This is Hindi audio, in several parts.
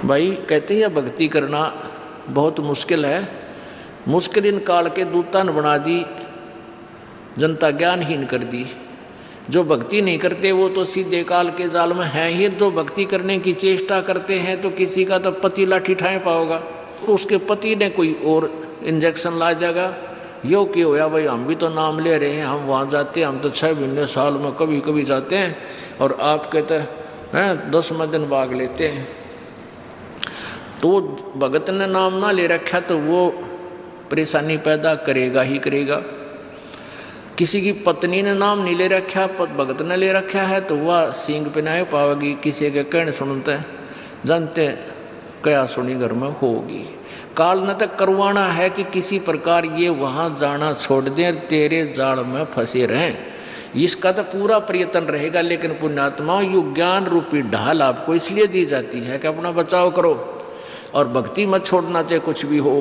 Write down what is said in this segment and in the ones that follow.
भाई कहते हैं भक्ति करना बहुत मुश्किल है, मुश्किल इन काल के दूता ने बना दी, जनता ज्ञानहीन कर दी। जो भक्ति नहीं करते वो तो सीधे काल के जाल में हैं ही। जो भक्ति करने की चेष्टा करते हैं तो किसी का तो पति लाठी ठाए पाओगा, तो उसके पति ने कोई और इंजेक्शन ला जाएगा। यो क्यों होया भाई, हम भी तो नाम ले रहे हैं, हम वहाँ जाते हैं, हम तो 6 महीने साल में कभी कभी जाते हैं, और आप कहते हैं 10वें दिन भाग लेते हैं। तो भगत ने नाम ना ले रखा तो वो परेशानी पैदा करेगा ही करेगा। किसी की पत्नी ने नाम नहीं ले रखा, भगत ने ले रखा है, तो वह सींग पिनाए पावेगी। किसी के कहने सुनते हैं, जानते क्या सुनी घर में होगी। काल ने तक करवाना है कि किसी प्रकार ये वहाँ जाना छोड़ दें, तेरे जाल में फंसे रहें। इसका तो पूरा प्रयत्न रहेगा। लेकिन पुण्यात्मा यु ज्ञान रूपी ढाल आपको इसलिए दी जाती है कि अपना बचाव करो और भक्ति मत छोड़ना, चाहे कुछ भी हो।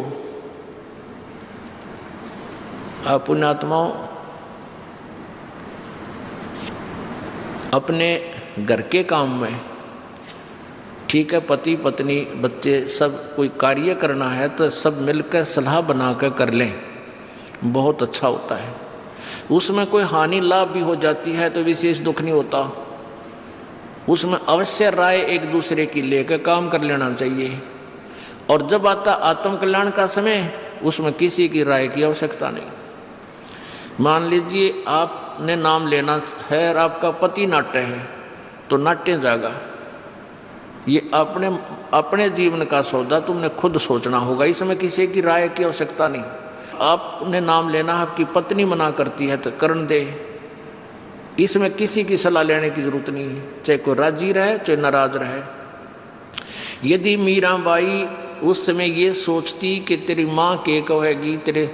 आप पुण्यात्माओं अपने घर के काम में, ठीक है, पति पत्नी बच्चे सब कोई कार्य करना है तो सब मिलकर सलाह बनाकर कर लें, बहुत अच्छा होता है। उसमें कोई हानि लाभ भी हो जाती है तो विशेष दुख नहीं होता। उसमें अवश्य राय एक दूसरे की लेकर काम कर लेना चाहिए। और जब आता आत्म कल्याण का समय, उसमें किसी की राय की आवश्यकता नहीं। मान लीजिए आपने नाम लेना है और आपका पति नाट्य है, तो नाट्य जाएगा। ये अपने जीवन का सौदा तुमने खुद सोचना होगा, इसमें किसी की राय की आवश्यकता नहीं। आपने नाम लेना, आपकी पत्नी मना करती है तो करन दे, इसमें किसी की सलाह लेने की जरूरत नहीं है, चाहे कोई राजी रहे चाहे नाराज रहे। यदि मीराबाई उस समय ये सोचती कि तेरी माँ क्या कहेगी, तेरे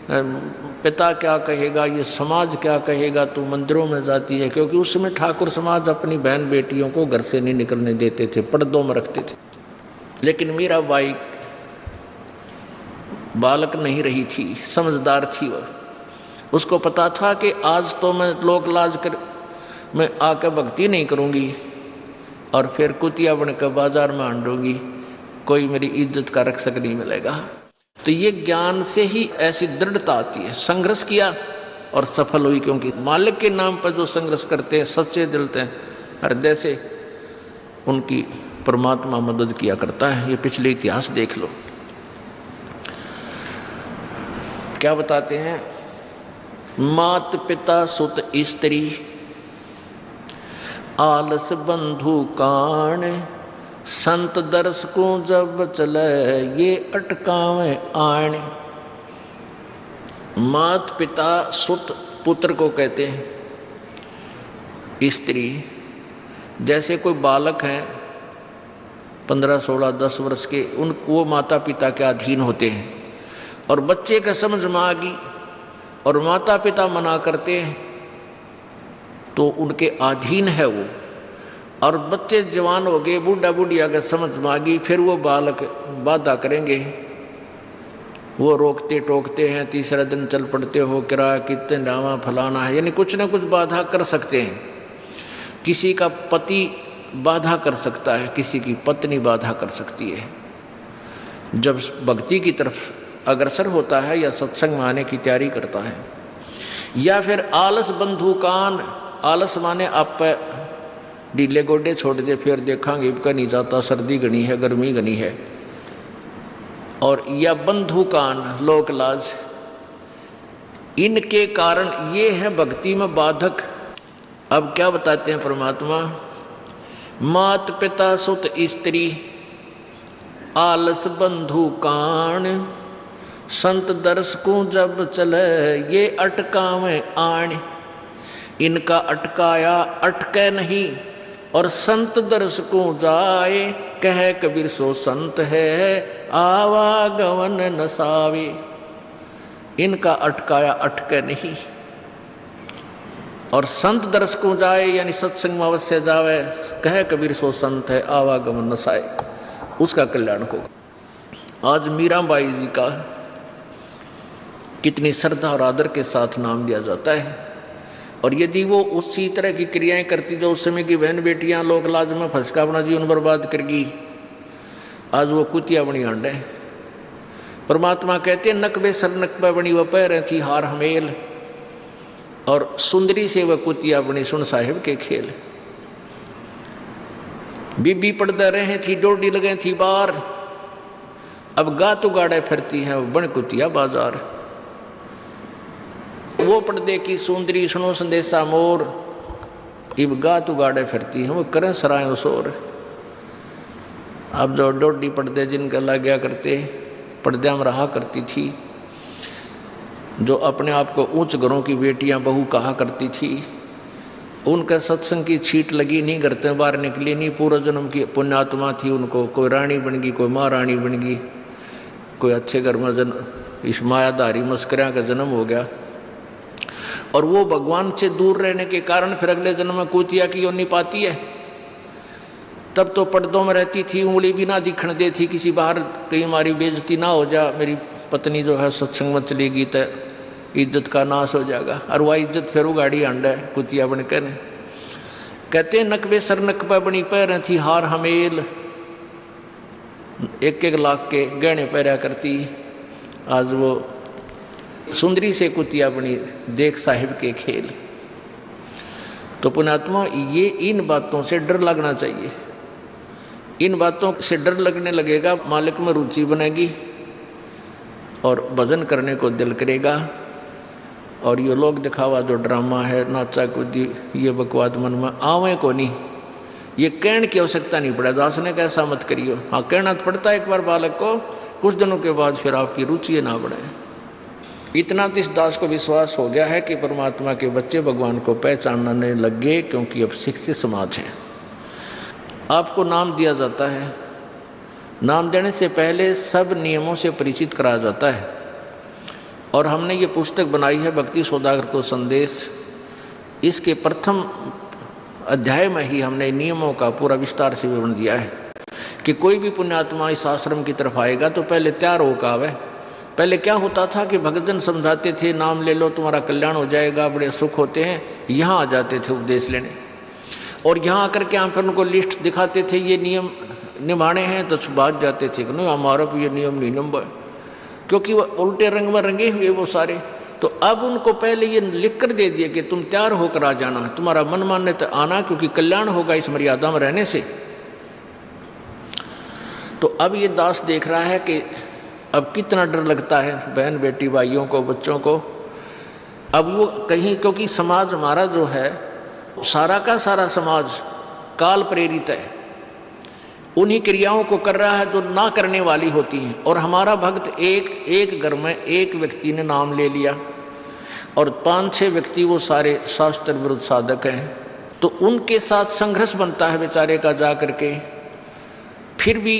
पिता क्या कहेगा, ये समाज क्या कहेगा, तो मंदिरों में जाती है। क्योंकि उस समय ठाकुर समाज अपनी बहन बेटियों को घर से नहीं निकलने देते थे, पर्दों में रखते थे। लेकिन मीराबाई बालक नहीं रही थी, समझदार थी वह। उसको पता था कि आज तो मैं लोक लाज कर मैं आकर भक्ति नहीं करूँगी और फिर कुतिया बनकर बाजार में आंडूंगी, कोई मेरी इज्जत का रक्षक नहीं मिलेगा। तो ये ज्ञान से ही ऐसी दृढ़ता आती है। संघर्ष किया और सफल हुई, क्योंकि मालिक के नाम पर जो संघर्ष करते हैं सच्चे दिल से, हृदय से, उनकी परमात्मा मदद किया करता है। ये पिछले इतिहास देख लो, क्या बताते हैं। मात पिता सुत स्त्री आलस बंधु कान, संत दर्श को जब चले ये अटकावे आण। मात पिता सुत पुत्र को कहते हैं। स्त्री जैसे कोई बालक हैं 15, 16, 10 वर्ष के, वो माता पिता के अधीन होते हैं। और बच्चे का समझ में आ गई और माता पिता मना करते हैं तो उनके अधीन है वो। और बच्चे जवान हो गए, बूढ़ा बुढ़िया का समझ में आ गई, फिर वो बालक बाधा करेंगे, वो रोकते टोकते हैं, तीसरा दिन चल पड़ते हो, किराया कितने डावा फलाना है, यानी कुछ ना कुछ बाधा कर सकते हैं। किसी का पति बाधा कर सकता है, किसी की पत्नी बाधा कर सकती है। जब भक्ति की तरफ अग्रसर होता है या सत्संग में आने की तैयारी करता है। या फिर आलस बंधु कान, आलस माने आप ढीले गोडे छोड़ दे, फिर देखांगे इबका नहीं जाता, सर्दी घनी है, गर्मी घनी है। और या बंधु कान, लोक लाज, इनके कारण ये है भक्ति में बाधक। अब क्या बताते हैं परमात्मा। मात पिता सुत स्त्री आलस बंधु कान, संत दर्श को जब चले ये अटकावे आण। इनका अटकाया अटके नहीं, और संत दर्श को जाए, कह कबीर सो संत है आवागमन नसावे। इनका अटकाया अटके नहीं, और संत दर्श को जाए यानी सत्संग में अवश्य जावे, कह कबीर सो संत है आवागमन नसाए, उसका कल्याण होगा। आज मीराबाई जी का कितनी श्रद्धा और आदर के साथ नाम लिया जाता है। और यदि वो उसी तरह की क्रियाएं करती जो उस समय की बहन बेटियां लोक लाज में फंस कर अपना जीवन बर्बाद करगी, आज वो कुतिया बनी आंडे। परमात्मा कहते हैं नकबे सर नकबा बनी वह पैर थी हार हमेल, और सुंदरी से वह कुतिया बनी सुन साहिब के खेल। बीबी पड़दा रहे थी डोडी लगे थी बार, अब गा तो गाड़े फिरती है वो बन कुतिया बाजार। वो पर्दे की सुंदरी सुनो संदेशा मोर, इब गा तो गाड़े फिरती है वो करें सराय शोर। अब जो डोडी पर्दे जिनका लग गया करते पर्दे में रहा करती थी, जो अपने आप को ऊंच घरों की बेटियां बहू कहा करती थी, उनका सत्संग की छीट लगी नहीं, करते बाहर निकली नहीं, पूर्व जन्म की पुण्यात्मा थी, उनको कोई रानी बन गई, कोई महारानी बन गई, कोई अच्छे घर में जन्म इस मायाधारी मस्करिया का जन्म हो गया। और वो भगवान से दूर रहने के कारण फिर अगले जन्म में कुतिया की योनि पाती है। तब तो पर्दों में रहती थी, उंगली भी ना दिखने दे थी, किसी बाहर कहीं हमारी बेइज्जती ना हो जा, मेरी पत्नी जो है सत्संग में चलेगी तो इज्जत का नाश हो जाएगा। और वह इज्जत फिर उगाड़ी आंडा है कुतिया बनकर। कहते नकबे सर नकबा बनी पैर थी हार हमेल, 1-1 लाख के गहने पहरा करती, आज वो सुंदरी से कुतिया बनी देख साहिब के खेल। तो पुण्यात्मा ये इन बातों से डर लगना चाहिए। इन बातों से डर लगने लगेगा, मालिक में रुचि बनेगी और भजन करने को दिल करेगा। और ये लोग दिखावा जो ड्रामा है, नाचा कूदी, ये बकवाद मन में आवे को नहीं, ये कहने की आवश्यकता नहीं पड़ा। दास ने कैसा मत करियो, हाँ कहना तो पड़ता है एक बार बालक को, कुछ दिनों के बाद फिर आपकी रुचि ना बढ़े। इतना तो इस दास को विश्वास हो गया है कि परमात्मा के बच्चे भगवान को पहचानने लग गए, क्योंकि अब शिक्षित समाज है। आपको नाम दिया जाता है, नाम देने से पहले सब नियमों से परिचित कराया जाता है। और हमने ये पुस्तक बनाई है भक्ति सौदागर को संदेश, इसके प्रथम अध्याय में ही हमने नियमों का पूरा विस्तार से विवरण दिया है कि कोई भी पुण्यात्मा इस आश्रम की तरफ आएगा तो पहले तैयार होकर आवे। पहले क्या होता था कि भक्तजन समझाते थे नाम ले लो तुम्हारा कल्याण हो जाएगा, बड़े सुख होते हैं, यहाँ आ जाते थे उपदेश लेने। और यहाँ आकर के यहाँ पर उनको लिस्ट दिखाते थे ये नियम निभाने हैं, तो भाग जाते थे कि नहीं हमारा भी ये नियम नहीं निभा, क्योंकि वो उल्टे रंग में रंगे हुए वो सारे। तो अब उनको पहले ये लिख कर दे दिया कि तुम तैयार होकर आ जाना, तुम्हारा मन मानने तो आना, क्योंकि कल्याण होगा इस मर्यादा में रहने से। तो अब ये दास देख रहा है कि अब कितना डर लगता है बहन बेटी भाइयों को, बच्चों को। अब वो कहीं, क्योंकि समाज हमारा जो है सारा का सारा समाज काल प्रेरित है, उन्हीं क्रियाओं को कर रहा है जो ना करने वाली होती हैं। और हमारा भक्त एक घर में एक व्यक्ति ने नाम ले लिया और 5-6 व्यक्ति वो सारे शास्त्र विरुद्ध साधक हैं, तो उनके साथ संघर्ष बनता है बेचारे का जा करके। फिर भी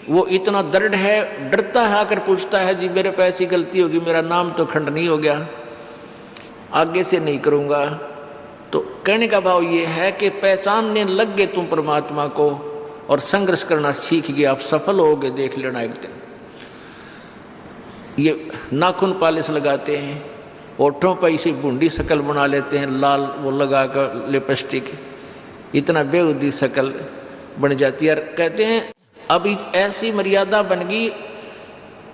वो इतना दृढ़ है, डरता है, आकर पूछता है जी मेरे पे ऐसी गलती होगी, मेरा नाम तो खंडनीय हो गया, आगे से नहीं करूँगा। तो कहने का भाव ये है कि पहचानने लग गए तुम परमात्मा को और संघर्ष करना सीख गए, आप सफल होगे, देख लेना एक दिन। ये नाखून पालिश लगाते हैं, ओठों पर इसी बूंदी शक्ल बना लेते हैं, लाल वो लगा कर लिपस्टिक, इतना बेहुदी शक्ल बन जाती है। कहते हैं अब ऐसी मर्यादा बन गई,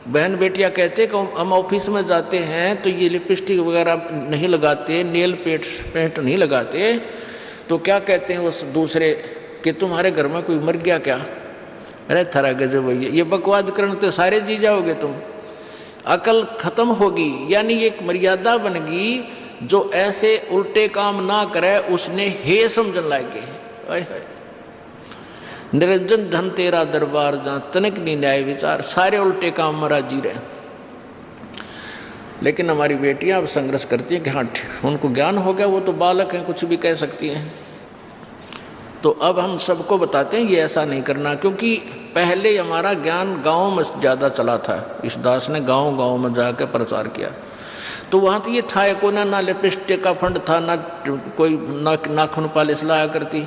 बहन बेटियां कहते कि हम ऑफिस में जाते हैं तो ये लिपस्टिक वगैरह नहीं लगाते, नेल पेंट नहीं लगाते, तो क्या कहते हैं उस दूसरे कि तुम्हारे घर में कोई मर गया क्या? अरे थारा गजब भैया, ये बकवाद करने तो सारे जी जाओगे तुम, अकल खत्म होगी। यानी एक मर्यादा बन गई, जो ऐसे उल्टे काम ना करे उसने हे समझन लागे। निरंजन धन तेरा दरबार जहाँ तनिक नहीं न्याय विचार, सारे उल्टे काम में राजी रहे। लेकिन हमारी बेटियां अब संघर्ष करती हैं कि हाँ उनको ज्ञान हो गया, वो तो बालक हैं, कुछ भी कह सकती हैं। तो अब हम सबको बताते हैं ये ऐसा नहीं करना, क्योंकि पहले हमारा ज्ञान गाँव में ज़्यादा चला था। इस दास ने गाँव में जाकर प्रचार किया, तो वहाँ तो ये था को ना लिपस्टिक का फंड था, ना कोई नाखून पालिश लाया करती,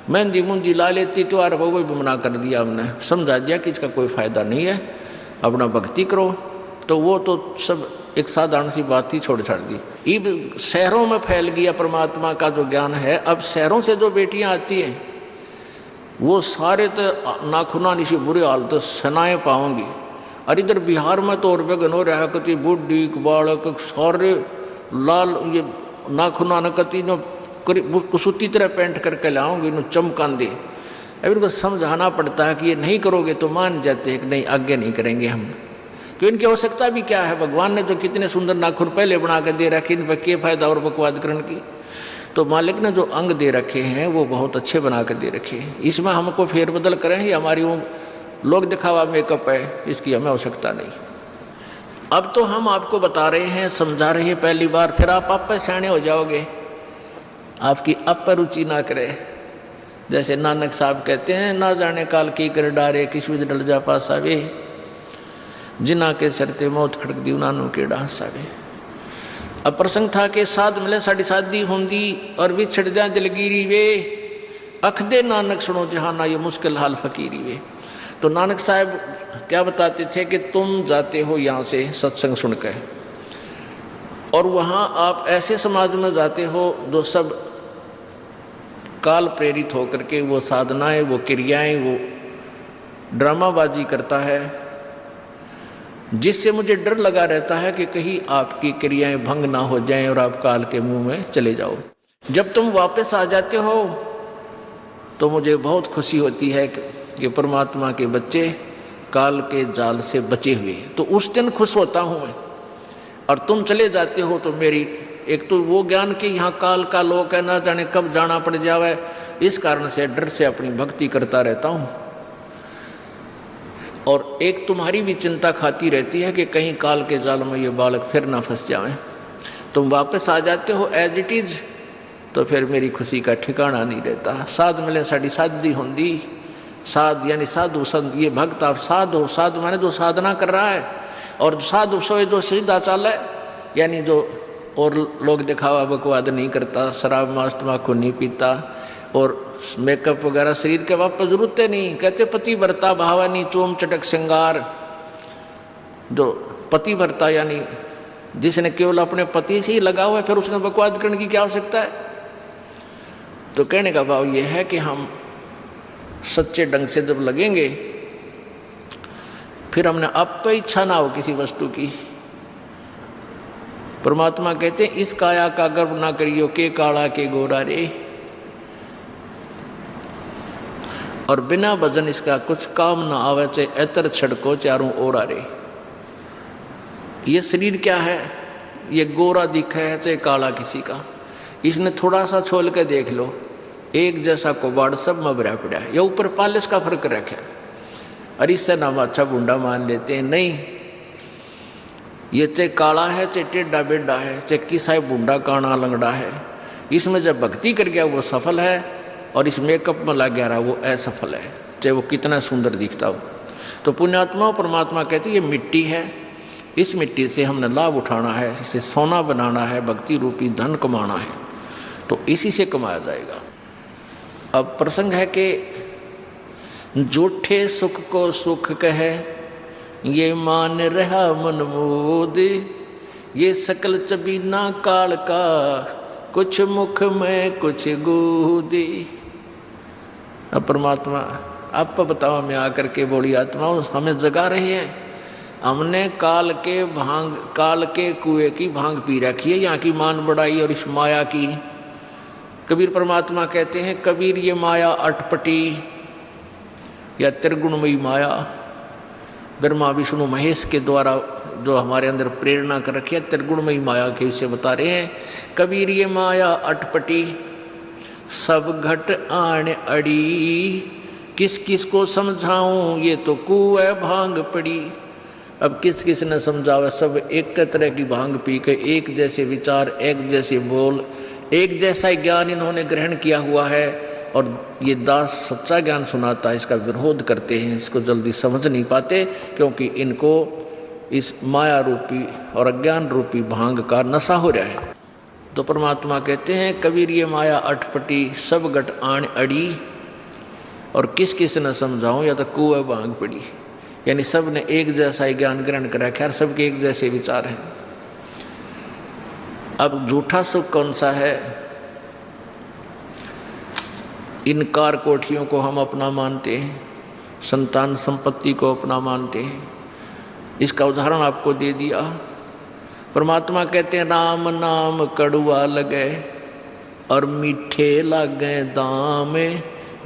मेहंदी मुंदी ला लेती, तो यार वो भी मना कर दिया, हमने समझा दिया कि इसका कोई फ़ायदा नहीं है, अपना भक्ति करो। तो वो तो सब एक साधारण सी बात ही छोड़ छाड़ दी। अब शहरों में फैल गया परमात्मा का जो ज्ञान है। अब शहरों से जो बेटियां आती हैं वो सारे तो नाखुना निशी बुरे हाल तो सनाए पाओगे। और इधर बिहार में तो और बेगन हो रहा है, कति बुढ़ी बालक सारे लाल ये नाखुना न कति नो कुसूती तरह पेंट करके लाओगे नो चमकांदे। अब इनको समझाना पड़ता है कि ये नहीं करोगे तो मान जाते हैं कि नहीं आगे नहीं करेंगे हम, क्यों इनकी आवश्यकता भी क्या है। भगवान ने तो कितने सुंदर नाखून पहले बना के दे रखे, इन पर क्या फायदा और बकवाद करने की। तो मालिक ने जो अंग दे रखे हैं वो बहुत अच्छे बना के दे रखे हैं, इसमें हमको फेरबदल करें ये हमारी वो लोग दिखावा मेकअप है, इसकी हमें आवश्यकता नहीं। अब तो हम आपको बता रहे हैं, समझा रहे हैं पहली बार, फिर आप पे सियाने हो जाओगे, आपकी आप पर रुचि ना करे। जैसे नानक साहब कहते हैं, ना जाने काल की कर डारे किस विध डल जा पासा वे, जिना के सरते मौत खड़क दी नानू के डांसा वे। अब प्रसंग था कि साध मिले साड़ी शादी होंगी और भी छड़ जा दिलगिरी वे, अख दे नानक सुनो जहाना ये मुश्किल हाल फकीरी वे। तो नानक साहब क्या बताते थे कि तुम जाते हो यहाँ से सत्संग सुनकर और वहाँ आप ऐसे समाज में जाते हो जो सब काल प्रेरित होकर के वो साधनाएं, वो क्रियाएं, वो ड्रामाबाजी करता है, जिससे मुझे डर लगा रहता है कि कहीं आपकी क्रियाएं भंग ना हो जाएं और आप काल के मुंह में चले जाओ। जब तुम वापस आ जाते हो तो मुझे बहुत खुशी होती है कि परमात्मा के बच्चे काल के जाल से बचे हुए, तो उस दिन खुश होता हूँ मैं। और तुम चले जाते हो तो मेरी एक तो वो ज्ञान कि यहाँ काल का लोक है, ना जाने कब जाना पड़ जावे, इस कारण से डर से अपनी भक्ति करता रहता हूँ। और एक तुम्हारी भी चिंता खाती रहती है कि कहीं काल के जाल में ये बालक फिर ना फंस जाएं। तुम वापस आ जाते हो एज इट इज, तो फिर मेरी खुशी का ठिकाना नहीं रहता। साध मिले साड़ी शादी होंगी, साध यानी साधु संत, ये भक्त आप साध हो, साध माने जो साधना कर रहा है, और साधु सोए जो सीधा चाल है, यानी जो और लोग दिखावा बकवाद नहीं करता, शराब मांस तम्बाकू नहीं पीता और मेकअप वगैरह शरीर के वापस जरूरत नहीं। कहते पति भरता भावानी चोम चटक श्रृंगार, जो पति भरता यानी जिसने केवल अपने पति से ही लगा हुआ है, फिर उसने बकवाद करने की क्या आवश्यकता है। तो कहने का भाव यह है कि हम सच्चे ढंग से जब लगेंगे, फिर हमने अब पे इच्छा ना हो किसी वस्तु की। परमात्मा कहते हैं इस काया का गर्व ना करियो के काला के गोरा रे, और बिना भजन इसका कुछ काम ना आवे, चाहे एतर छड़को चारों ओरा रे। ये शरीर क्या है, ये गोरा दिखा है चाहे काला किसी का, इसने थोड़ा सा छोल के देख लो, एक जैसा कोबाड़ सब में भरा पड़ा है, या ऊपर पालिश का फर्क रखे, और इससे नाम अच्छा बूंदा मान लेते हैं। नहीं, ये चाहे काला है चाहे टेढ़ा बेढ़ा है, चाहे किसा बूंदा काना लंगड़ा है, इसमें जब भक्ति कर गया वो सफल है, और इस मेकअप में लग गया रहा वो असफल है, चाहे वो कितना सुंदर दिखता हो। तो पुण्यात्मा परमात्मा कहते ये मिट्टी है, इस मिट्टी से हमने लाभ उठाना है, इसे सोना बनाना है, भक्ति रूपी धन कमाना है, तो इसी से कमाया जाएगा। अब प्रसंग है कि जूठे सुख को सुख कहे ये मान रहा मन मोद, ये सकल चबीना काल का कुछ मुख में कुछ गोदे। अब परमात्मा आप बताओ, मैं आकर के बोली आत्माओं हमें जगा रही है, हमने काल के कुएं की भांग पी रखी है, यहाँ की मान बढ़ाई और इस माया की। कबीर परमात्मा कहते हैं कबीर ये माया अटपटी या त्रिगुणमयी माया, ब्रह्मा विष्णु महेश के द्वारा जो हमारे अंदर प्रेरणा कर रखी है, त्रिगुणमयी माया के विषय बता रहे हैं। कबीर ये माया अटपटी सब घट आण अड़ी, किस किस को समझाऊं ये तो कुएं भांग पड़ी। अब किस किस ने समझावा, सब एक तरह की भांग पी के एक जैसे विचार, एक जैसे बोल, एक जैसा ज्ञान इन्होंने ग्रहण किया हुआ है, और ये दास सच्चा ज्ञान सुनाता है इसका विरोध करते हैं, इसको जल्दी समझ नहीं पाते, क्योंकि इनको इस माया रूपी और अज्ञान रूपी भांग का नशा हो रहा है। तो परमात्मा कहते हैं कबीर ये माया अटपटी सब घट आण अड़ी, और किस किस न समझाऊं या तो कुएं भांग पड़ी, यानी सब ने एक जैसा ही ज्ञान ग्रहण कर रखा है, सबके एक जैसे विचार हैं। अब झूठा सुख कौन सा है, इन कार कोठियों को हम अपना मानते हैं, संतान संपत्ति को अपना मानते हैं। इसका उदाहरण आपको दे दिया। परमात्मा कहते हैं राम नाम कड़ुआ लगे और मीठे लागे दाम,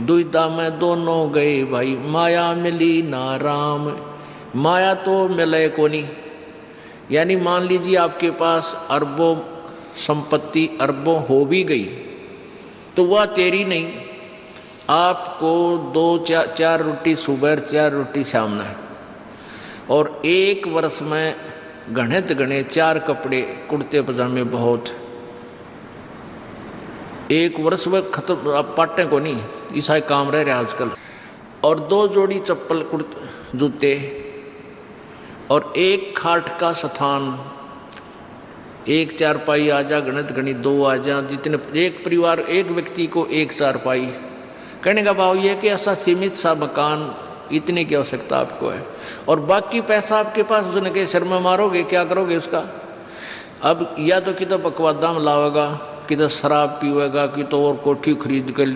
दुविधा में दोनों गए भाई, माया मिली ना राम। माया तो मिले को नहीं, यानी मान लीजिए आपके पास अरबों संपत्ति अरबों हो भी गई तो वह तेरी नहीं। आपको 2-4 रोटी सुबह 4 रोटी शाम है, और 1 वर्ष में गणित गणे 4 कपड़े कुर्ते पजामे बहुत, 1 वर्ष में खत्म। आप पाटे को नहीं, ऐसा काम रह रहा आजकल। और 2 जोड़ी चप्पल कुर्ते जूते और 1 खाट का स्थान, 1 चारपाई आ जा, गणित गणी 2 आ जा, जितने एक परिवार एक व्यक्ति को 1 चारपाई। कहने का भाव यह कि ऐसा सीमित सा मकान, इतने की आवश्यकता आपको है, और बाकी पैसा आपके पास उसने के सिर में मारोगे, क्या करोगे उसका? अब या तो कि तो बकवादा में लावेगा, कि तो शराब पीवेगा, कि तो और कोठी खरीद कर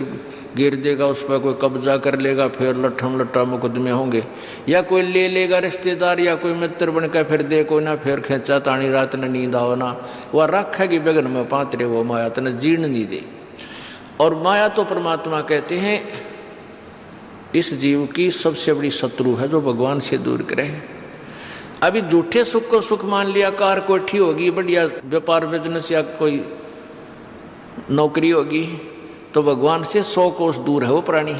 गिर देगा, उस पर कोई कब्जा कर लेगा, फिर लट्ठम लट्ठा मुकदमे होंगे, या कोई ले लेगा रिश्तेदार या कोई मित्र बनकर फिर दे कोई ना, फिर खेचा तानी रात ने नींद आओ ना, वह रखेगी बेगन में पात्रे वो माया तने जीर्ण नहीं दे। और माया तो परमात्मा कहते हैं इस जीव की सबसे बड़ी शत्रु है जो भगवान से दूर करे। अभी झूठे सुख को सुख मान लिया, कार कोठी होगी, बढ़िया व्यापार बिजनेस या कोई नौकरी होगी, तो भगवान से 100 कोस दूर है वो प्राणी।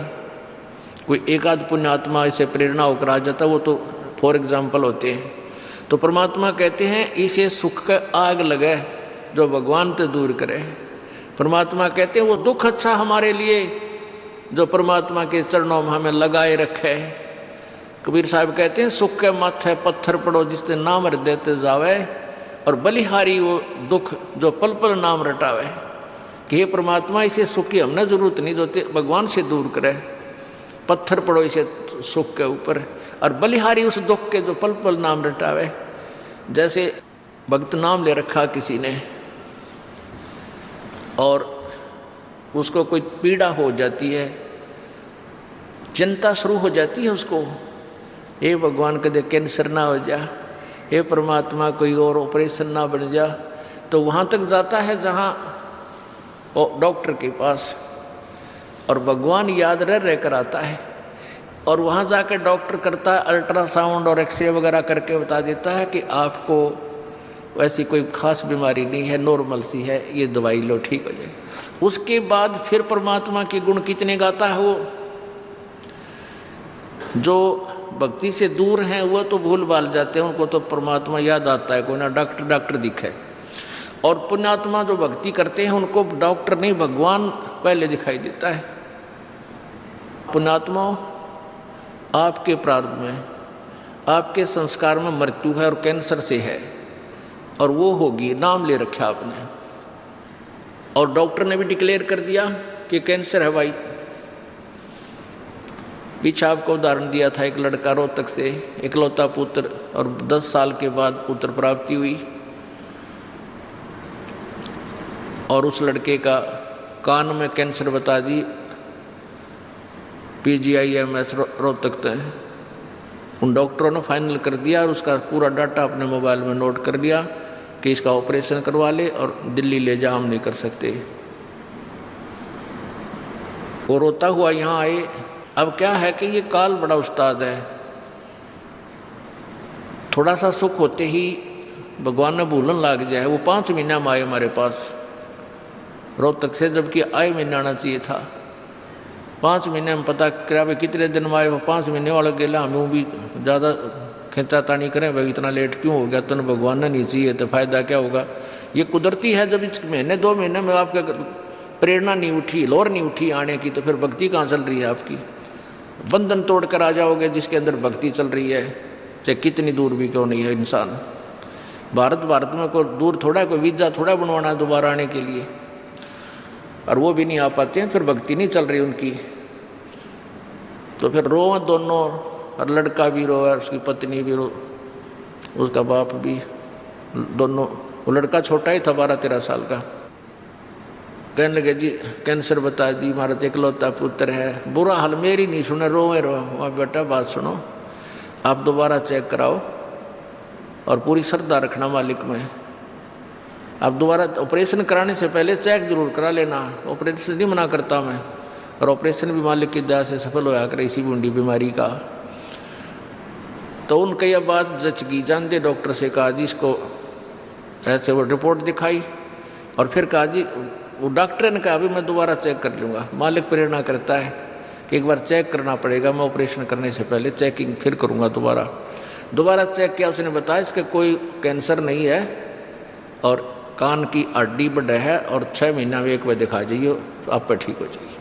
कोई एक आध पुण्यात्मा इसे प्रेरणा होकर आ जाता, वो तो फॉर एग्जाम्पल होते हैं। तो परमात्मा कहते हैं इसे सुख का आग लगे जो भगवान से दूर करे। परमात्मा कहते हैं वो दुख अच्छा हमारे लिए जो परमात्मा के चरणों में हमें लगाए रखे। कबीर साहब कहते हैं सुख के माथे पत्थर पड़ो जिससे नाम देते जावे, और बलिहारी वो दुख जो पल पल नाम रटावे। कि हे परमात्मा इसे सुख की हमने जरूरत नहीं, जो भगवान से दूर करे। पत्थर पड़ो इसे सुख के ऊपर, और बलिहारी उस दुख के जो पल पल नाम रटावे। जैसे भक्त नाम ले रखा किसी ने और उसको कोई पीड़ा हो जाती है, चिंता शुरू हो जाती है उसको, हे भगवान कदे कैंसर ना हो जा, हे परमात्मा कोई और ऑपरेशन ना बन जा। तो वहाँ तक जाता है जहाँ डॉक्टर के पास, और भगवान याद रह कर आता है, और वहाँ जाकर डॉक्टर करता है अल्ट्रासाउंड और एक्सरे वगैरह करके बता देता है कि आपको वैसी कोई खास बीमारी नहीं है, नॉर्मल सी है, ये दवाई लो ठीक हो जाए। उसके बाद फिर परमात्मा के गुण कितने गाता है वो। जो भक्ति से दूर हैं वो तो भूल भाल जाते हैं, उनको तो परमात्मा याद आता है, कोई ना डॉक्टर दिखे। और पुण्यात्मा जो भक्ति करते हैं उनको डॉक्टर नहीं भगवान पहले दिखाई देता है। पुण्यात्मा आपके प्रारब्ध में, आपके संस्कार में मृत्यु है और कैंसर से है, और वो होगी, नाम ले रखा आपने, और डॉक्टर ने भी डिक्लेयर कर दिया कि कैंसर है भाई। पीछे आपको उदाहरण दिया था, एक लड़का रोहतक से इकलौता पुत्र, और 10 साल के बाद पुत्र प्राप्ति हुई, और उस लड़के का कान में कैंसर बता दी, PGIMS रोहतक तक। उन डॉक्टरों ने फाइनल कर दिया और उसका पूरा डाटा अपने मोबाइल में नोट कर दिया कि इसका ऑपरेशन करवा ले और दिल्ली ले जा, हम नहीं कर सकते। वो रोता हुआ यहाँ आए। अब क्या है कि ये काल बड़ा उस्ताद है, थोड़ा सा सुख होते ही भगवान ने भूलन लाग जाए। वो 5 महीना में आए हमारे पास रोहतक से, जबकि आए महीना आना चाहिए था। 5 महीने में पता करा भाई कितने दिन में आए, वो 5 महीने वाला गेला। हमें भी ज़्यादा खींचा तानी करें भाई इतना लेट क्यों हो गया, तो भगवान ने नहीं चाहिए तो फ़ायदा क्या होगा। ये कुदरती है, जब इस महीने 2 महीने में आपका प्रेरणा नहीं उठी, लोर नहीं उठी आने की, तो फिर भक्ति कहाँ चल रही है आपकी। बंधन तोड़ कर आ जाओगे जिसके अंदर भक्ति चल रही है, चाहे कितनी दूर भी क्यों नहीं है इंसान। भारत में कोई दूर थोड़ा, कोई वीज़ा थोड़ा बनवाना है दोबारा आने के लिए, और वो भी नहीं आ पाते हैं, फिर भक्ति नहीं चल रही उनकी। तो फिर रो दोनों, और लड़का भी रो, उसकी पत्नी भी रो, उसका बाप भी, दोनों। वो लड़का छोटा ही था 12-13 साल का। कहने लगे जी कैंसर बता दी, हमारा तो इकलौता पुत्र है। बुरा हाल मेरी नहीं सुने, रोए रो। वहाँ बेटा बात सुनो, आप दोबारा चेक कराओ और पूरी श्रद्धा रखना मालिक में। आप दोबारा ऑपरेशन कराने से पहले चेक जरूर करा लेना। ऑपरेशन नहीं मना करता मैं, और ऑपरेशन भी मालिक की दया से सफल होया करे इसी बूंदी बीमारी का। तो उनका यह बात जच गई, जानते डॉक्टर से कहा जी इसको ऐसे, वो रिपोर्ट दिखाई और फिर कहा जी, वो डॉक्टर ने कहा अभी मैं दोबारा चेक कर लूँगा। मालिक प्रेरणा करता है कि एक बार चेक करना पड़ेगा, मैं ऑपरेशन करने से पहले चेकिंग फिर करूँगा। दोबारा चेक किया, उसने बताया इसके कोई कैंसर नहीं है और कान की हड्डी बढ़ है और 6 महीना में एक बार दिखा जाइए, आप पर ठीक हो जाइए।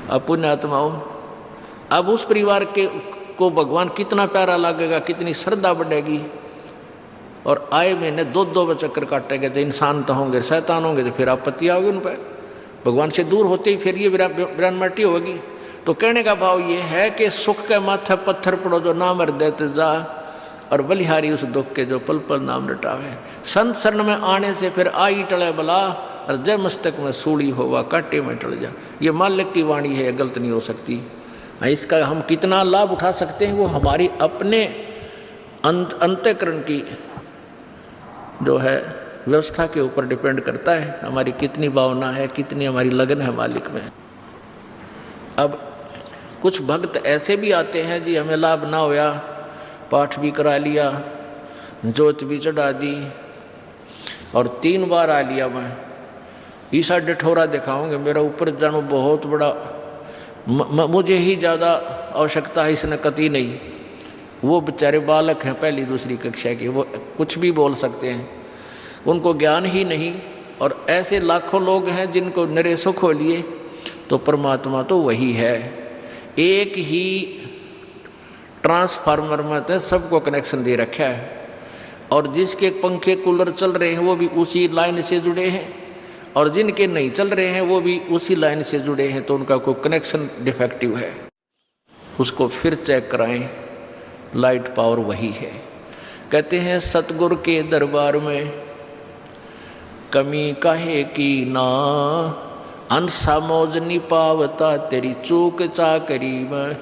अब पुण्य आत्माओं, अब उस परिवार के को भगवान कितना प्यारा लगेगा, कितनी श्रद्धा बढ़ेगी। और आए महीने 2 चक्कर काटेंगे तो इंसान तो होंगे, शैतान होंगे तो फिर आपत्ति आओगे उन पर। भगवान से दूर होते ही फिर ये विरानमटी होगी। तो कहने का भाव ये है कि सुख के माथे पत्थर पड़ो जो नाम हृदय जा, और बलिहारी उस दुख के जो पल पल नाम रटावे। संत शरण में आने से फिर आई टले बला, और जय मस्तक में सूड़ी होवा कांटे में टल जा। ये मालिक की वाणी है, गलत नहीं हो सकती। इसका हम कितना लाभ उठा सकते हैं वो हमारी अपने अंतःकरण की जो है व्यवस्था के ऊपर डिपेंड करता है। हमारी कितनी भावना है, कितनी हमारी लगन है मालिक में। अब कुछ भक्त ऐसे भी आते हैं जी, हमें लाभ ना होया, पाठ भी करा लिया, जोत भी चढ़ा दी और 3 बार आ लिया, मैं ईसा डिठोरा दिखाऊंगे, मेरा ऊपर जानो बहुत बड़ा, मुझे ही ज़्यादा आवश्यकता है, इसने कती नहीं। वो बेचारे बालक हैं पहली दूसरी कक्षा के, वो कुछ भी बोल सकते हैं, उनको ज्ञान ही नहीं। और ऐसे लाखों लोग हैं जिनको निरे सुख हो लिए। तो परमात्मा तो वही है, एक ही ट्रांसफार्मर में तो सबको कनेक्शन दे रखा है। और जिसके पंखे कूलर चल रहे हैं वो भी उसी लाइन से जुड़े हैं, और जिनके नहीं चल रहे हैं वो भी उसी लाइन से जुड़े हैं। तो उनका कोई कनेक्शन डिफेक्टिव है, उसको फिर चेक कराएं, लाइट पावर वही है। कहते हैं सतगुरु के दरबार में कमी काहे की ना, अंसा मौज नहीं पावता तेरी चूक चाकरी में।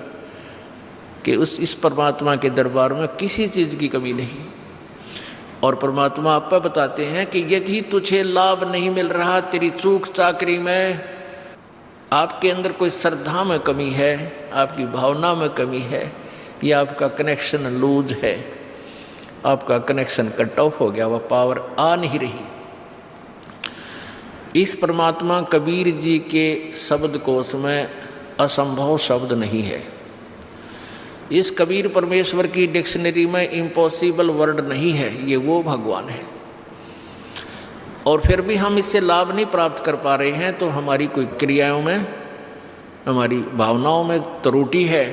कि इस परमात्मा के दरबार में किसी चीज़ की कमी नहीं। और परमात्मा आप बताते हैं कि यदि तुझे लाभ नहीं मिल रहा तेरी चूक चाकरी में, आपके अंदर कोई श्रद्धा में कमी है, आपकी भावना में कमी है, या आपका कनेक्शन लूज है, आपका कनेक्शन कट ऑफ हो गया, वह पावर आ नहीं रही। इस परमात्मा कबीर जी के शब्द कोश में असंभव शब्द नहीं है। इस कबीर परमेश्वर की डिक्शनरी में इम्पॉसिबल वर्ड नहीं है, ये वो भगवान है। और फिर भी हम इससे लाभ नहीं प्राप्त कर पा रहे हैं, तो हमारी कोई क्रियाओं में, हमारी भावनाओं में त्रुटि है।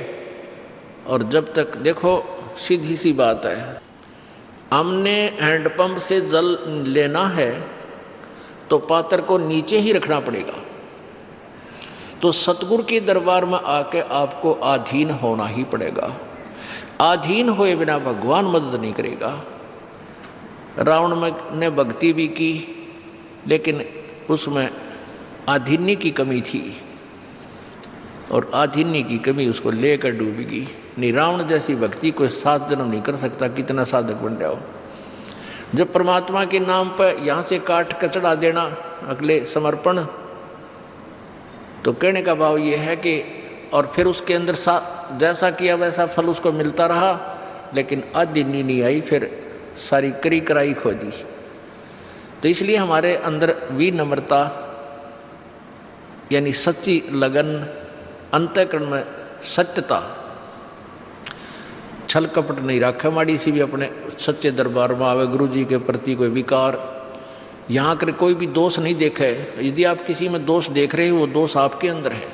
और जब तक देखो सीधी सी बात है, हमने हैंडपंप से जल लेना है तो पात्र को नीचे ही रखना पड़ेगा। तो सतगुरु के दरबार में आके आपको अधीन होना ही पड़ेगा। अधीन हुए बिना भगवान मदद नहीं करेगा। रावण ने भक्ति भी की, लेकिन उसमें अधीन्य की कमी थी, और अधीन्य की कमी उसको लेकर डूबेगी। नहीं, रावण जैसी भक्ति कोई 7 जन्म नहीं कर सकता, कितना साधक बन जाओ। जब परमात्मा के नाम पर यहाँ से काट कचड़ा देना अगले समर्पण, तो कहने का भाव ये है कि और फिर उसके अंदर जैसा किया वैसा फल उसको मिलता रहा, लेकिन अधीन्य नहीं आई, फिर सारी करी कराई खो दी। तो इसलिए हमारे अंदर विनम्रता यानी सच्ची लगन, अंतःकरण में सत्यता, छल कपट नहीं रखा। माड़ी सी भी अपने सच्चे दरबार में आवे, गुरु जी के प्रति कोई विकार, यहाँ कर कोई भी दोष नहीं देखा है। यदि आप किसी में दोष देख रहे हो वो दोष आपके अंदर है।